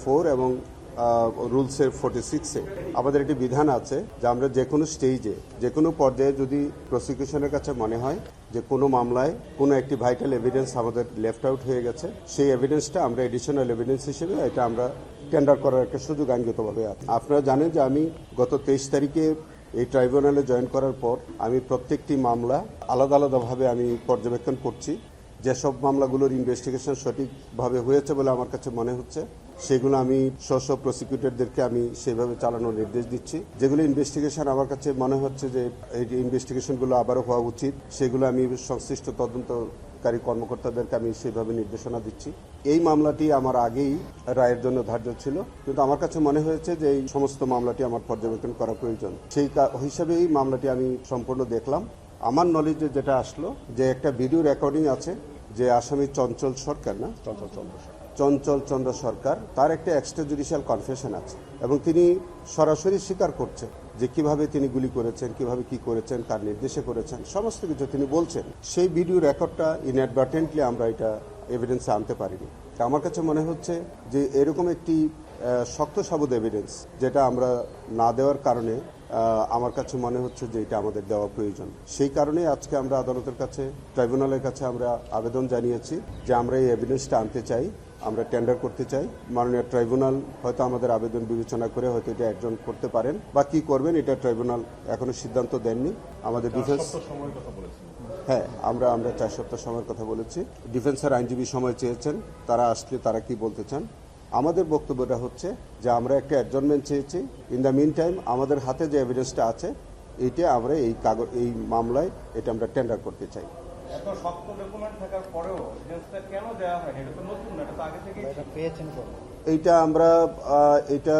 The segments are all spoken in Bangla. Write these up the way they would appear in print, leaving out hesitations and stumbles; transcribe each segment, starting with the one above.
4 এবং রুলসের 46-এ আমাদের একটি বিধান আছে যে আমরা যে কোনো স্টেজে যে কোনো পর্যায়ে যদি প্রসিকিউশনের কাছে মনে হয় যে কোনো মামলায় কোনো একটি ভাইটাল এভিডেন্স আমাদের লেফট আউট হয়ে গেছে, সেই এভিডেন্সটা আমরা এডিশনাল এভিডেন্স হিসেবে এটা আমরা টেন্ডার করার একটা সুযোগ আইনগতভাবে আছে। আপনারা জানেন যে আমি গত 23 তারিখে এই ট্রাইব্যুনালে জয়েন করার পর আমি প্রত্যেকটি মামলা আলাদা আলাদাভাবে আমি পর্যবেক্ষণ করছি। যেসব মামলাগুলোর ইনভেস্টিগেশন সঠিকভাবে হয়েছে বলে আমার কাছে মনে হচ্ছে সেগুলো আমি স্ব প্রসিকিউটরদেরকে আমি সেইভাবে চালানোর নির্দেশ দিচ্ছি। যেগুলো ইনভেস্টিগেশন আমার কাছে মনে হচ্ছে যে এই ইনভেস্টিগেশনগুলো আবারও হওয়া উচিত, সেগুলো আমি সংশ্লিষ্ট তদন্তকারী কর্মকর্তাদেরকে আমি সেইভাবে নির্দেশনা দিচ্ছি। এই মামলাটি আমার আগেই রায়ের জন্য ধার্য ছিল, কিন্তু আমার কাছে মনে হয়েছে যে এই সমস্ত মামলাটি আমার পর্যবেক্ষণ করা প্রয়োজন। সেই হিসাবেই মামলাটি আমি সম্পূর্ণ দেখলাম। আমার নলেজে যেটা আসলো যে একটা ভিডিও রেকর্ডিং আছে যে আসামি চঞ্চল চন্দ্র সরকার, তার একটা এক্সট্রা জুডিশিয়াল কনফেশন আছে এবং তিনি সরাসরি স্বীকার করছেন যে কিভাবে তিনি গুলি করেছেন, কিভাবে কি করেছেন, কার নির্দেশে করেছেন, সমস্ত কিছু তিনি বলছেন। সেই ভিডিও রেকর্ডটা ইনঅ্যাডভার্টেন্টলি আমরা এটা এভিডেন্সে আনতে পারিনি। আমার কাছে মনে হচ্ছে যে এরকম একটি শক্ত সাবুত এভিডেন্স যেটা আমরা না দেওয়ার কারণে আমার কাছে মনে হচ্ছে যে এটা আমাদের দেওয়া প্রয়োজন। সেই কারণে আজকে আমরা আদালতের কাছে, ট্রাইব্যুনালের কাছে আমরা আবেদন জানিয়েছি যে আমরা এই এভিডেন্সটা আনতে চাই, আমরা টেন্ডার করতে চাই। মাননীয় ট্রাইব্যুনাল হয়তো আমাদের আবেদন বিবেচনা করে হয়তো এটা একজন করতে পারেন বা কি করবেন এটা ট্রাইব্যুনাল এখনো সিদ্ধান্ত দেননি। আমাদের ডিফেন্স হ্যাঁ আমরা 4 সপ্তাহ সময়ের কথা বলেছি। ডিফেন্সের আইনজীবী সময় চেয়েছেন, তারা আসলে তারা কি বলতে চান। আমাদের বক্তব্যটা হচ্ছে যে আমরা একটা অ্যাডজনমেন্ট চেয়েছি। ইন দ্য মিন টাইম আমাদের হাতে যে এভিডেন্সটা আছে এইটা আমরা এই মামলায় এটা আমরা টেন্ডার করতে চাই। এত শক্ত ডকুমেন্ট থাকার পরেও এভিডেন্সটা কেন দেওয়া হয়? এটা তো নতুন না, এটা তো আগে থেকেই পেয়েছেন। এইটা আমরা এটা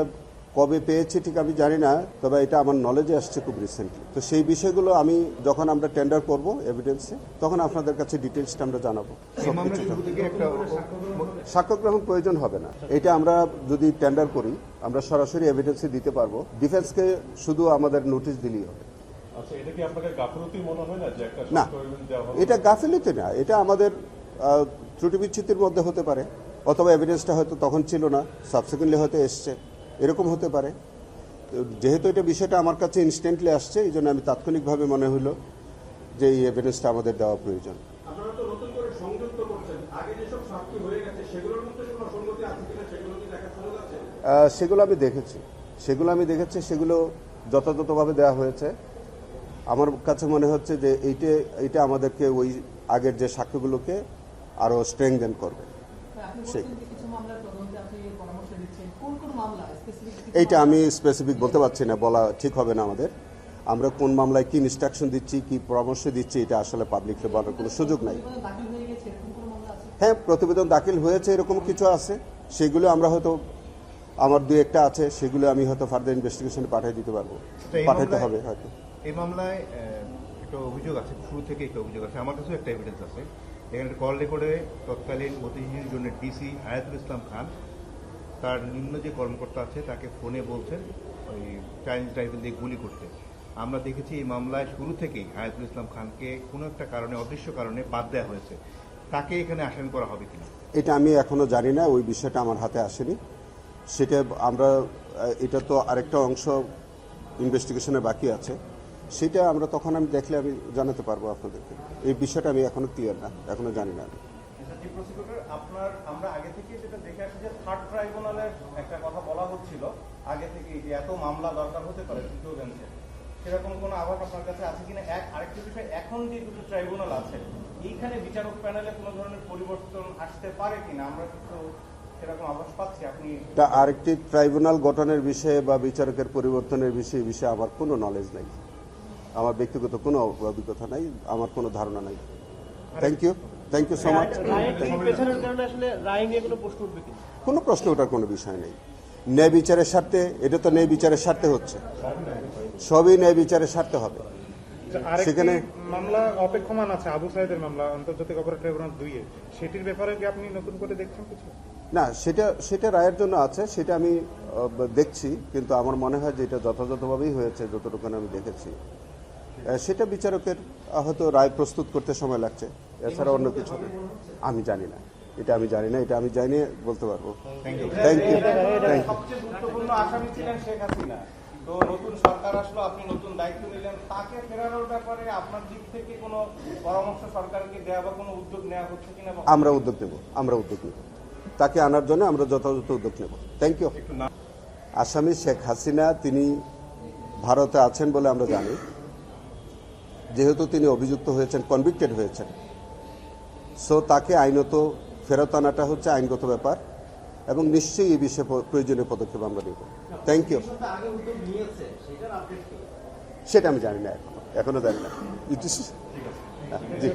কবে পেয়েছি ঠিক আমি জানি না, তবে এটা আমার নলেজে আসছে খুব রিসেন্টলি। তো সেই বিষয়গুলো আমি যখন আমরা টেন্ডার করব এভিডেন্সে তখন আপনাদের কাছে ডিটেলসটা আমরা জানাবো। সাক্ষ্য গ্রহণ প্রয়োজন হবে না। এটা আমরা যদি টেন্ডার করি আমরা সরাসরি এভিডেন্সে দিতে পারবো। ডিফেন্সকে শুধু আমাদের নোটিশ দিলেই হবে। না, এটা গাফিলতি না, এটা আমাদের ত্রুটি বিচ্যুতির মধ্যে হতে পারে, অথবা এভিডেন্সটা হয়তো তখন ছিল না, সাবসিকুয়েন্টলি হয়তো এসছে, এরকম হতে পারে। যেহেতু এটা বিষয়টা আমার কাছে ইনস্ট্যান্টলি আসছে, এই জন্য আমি তাৎক্ষণিকভাবে মনে হলো যে এই এভিডেন্সটা আমাদের দেওয়া প্রয়োজন। সেগুলো আমি দেখেছি, সেগুলো যথাযথভাবে দেওয়া হয়েছে। আমার কাছে মনে হচ্ছে যে এইটা আমাদেরকে ওই আগের যে সাক্ষ্যগুলোকে আরো স্ট্রেংথেন করবে। এইটা আমি স্পেসিফিক বলতে পারছি না, বলা ঠিক হবে না আমাদের। আমরা কোন মামলায় কি ইনস্ট্রাকশন দিচ্ছি, কি পরামর্শ দিচ্ছি, এটা আসলে পাবলিকলি বলার কোনো সুযোগ নাই। হ্যাঁ, প্রতিবেদন দাখিল হয়েছে, এরকম কিছু আছে, সেগুলো আমরা হয়তো আমার 2-1টা আছে, সেগুলো আমি হয়তো ফার্দার ইনভেস্টিগেশনে পাঠিয়ে পারবো। হবে হয়তো। এই মামলায় একটা অভিযোগ আছে, শুরু থেকে একটা অভিযোগ আছে, আমার কাছেও একটা এভিডেন্স আছে। এখানে কল রেকর্ডে তৎকালীন মতিঝিল জোনের ডিসি হায়াতুল ইসলাম খান তার নিম্ন যে কর্মকর্তা আছে তাকে ফোনে বলছেন ওই চাইনিজ রাইফেল দিয়ে গুলি করতে। আমরা দেখেছি এই মামলায় শুরু থেকেই হায়াতুল ইসলাম খানকে কোনো একটা কারণে, অদৃশ্য কারণে বাদ দেওয়া হয়েছে। তাকে এখানে আসামি করা হবে কিনা এটা আমি এখনো জানি না, ওই বিষয়টা আমার হাতে আসেনি। সেটা এটা তো আরেকটা অংশ ইনভেস্টিগেশনে বাকি আছে, সেটা আমরা তখন আমি দেখলে আমি জানাতে পারবো আপনাদেরকে। এই বিষয়টা আমি এখনো ক্লিয়ার না, এখনো জানি না। আমরা আগে থেকে যেটা দেখে আসছি যে থার্ড ট্রাইব্যুনালের একটা কথা বলা হচ্ছিল আগে থেকে, যে এত মামলা দরকার হতে পারে তৃতীয় বেঞ্চে, সেরকম কোনো আভাস আপনার কাছে আছে কিনা? আরেকটি বিষয়, এখন যে দুটো ট্রাইব্যুনাল আছে এইখানে বিচারক প্যানেলে কোনো ধরনের পরিবর্তন আসতে পারে কিনা, আমরা কিন্তু সেরকম আভাস পাচ্ছি। আপনি আরেকটি ট্রাইব্যুনাল গঠনের বিষয়ে বা বিচারকের পরিবর্তনের বিষয়ে আমার কোনো নলেজ নাই, আমার ব্যক্তিগত কোনো অভিজ্ঞতা নাই, আমার কোনো ধারণা নাই। Thank you so much. কোনো প্রশ্ন ওঠার কোনো বিষয় নেই। ন্যায় বিচারের স্বার্থে, এটা তো ন্যায় বিচারের স্বার্থে হচ্ছে, সবই ন্যায় বিচারের স্বার্থে হবে। সেখানে মামলা অপেক্ষমান আছে, আবু সাইদের মামলা আন্তর্জাতিক অপরাধ ট্রাইব্যুনাল 2-এ, সেটির ব্যাপারে কি আপনি নতুন করে দেখছেন কিছু? না, সেটা রায়ের জন্য আছে, সেটা আমি দেখছি, কিন্তু আমার মনে হয় যে এটা যথাযথভাবেই হয়েছে যতটুকু আমি দেখেছি। সেটা বিচারকের হয়তো রায় প্রস্তুত করতে সময় লাগছে, এছাড়া অন্য কিছু আমি জানি না। এটা আমি জানি না, এটা আমি জানি বলতে পারবো। Thank you. থ্যাংক ইউ, এটার থ্যাংক ইউ। সবচেয়ে গুরুত্বপূর্ণ আসামি ছিলেন শেখ হাসিনা। তো নতুন সরকার আসলো, আপনি নতুন দায়িত্ব নিলেন, তাকে ফেরানোর ব্যাপারে আপনার দিক থেকে কোনো পরামর্শ সরকারকে দেওয়া বা কোনো উদ্যোগ নেওয়া হচ্ছে কিনা? আমরা উদ্যোগ নেব, আমরা উদ্যোগ নেব, তাকে আনার জন্য আমরা যথাযথ উদ্যোগ নেব। Thank you. আসামি শেখ হাসিনা তিনি ভারতে আছেন বলে আমরা জানি। যেহেতু তিনি অভিযুক্ত হয়েছেন, কনভিক্টেড হয়েছেন, সো তাকে আইনত ফেরত আনাটা হচ্ছে আইনগত ব্যাপার এবং নিশ্চয়ই এই বিষয়ে প্রয়োজনীয় পদক্ষেপ আমরা নেব। Thank you. সেটা আমি জানি না, এখনো জানি না। জি।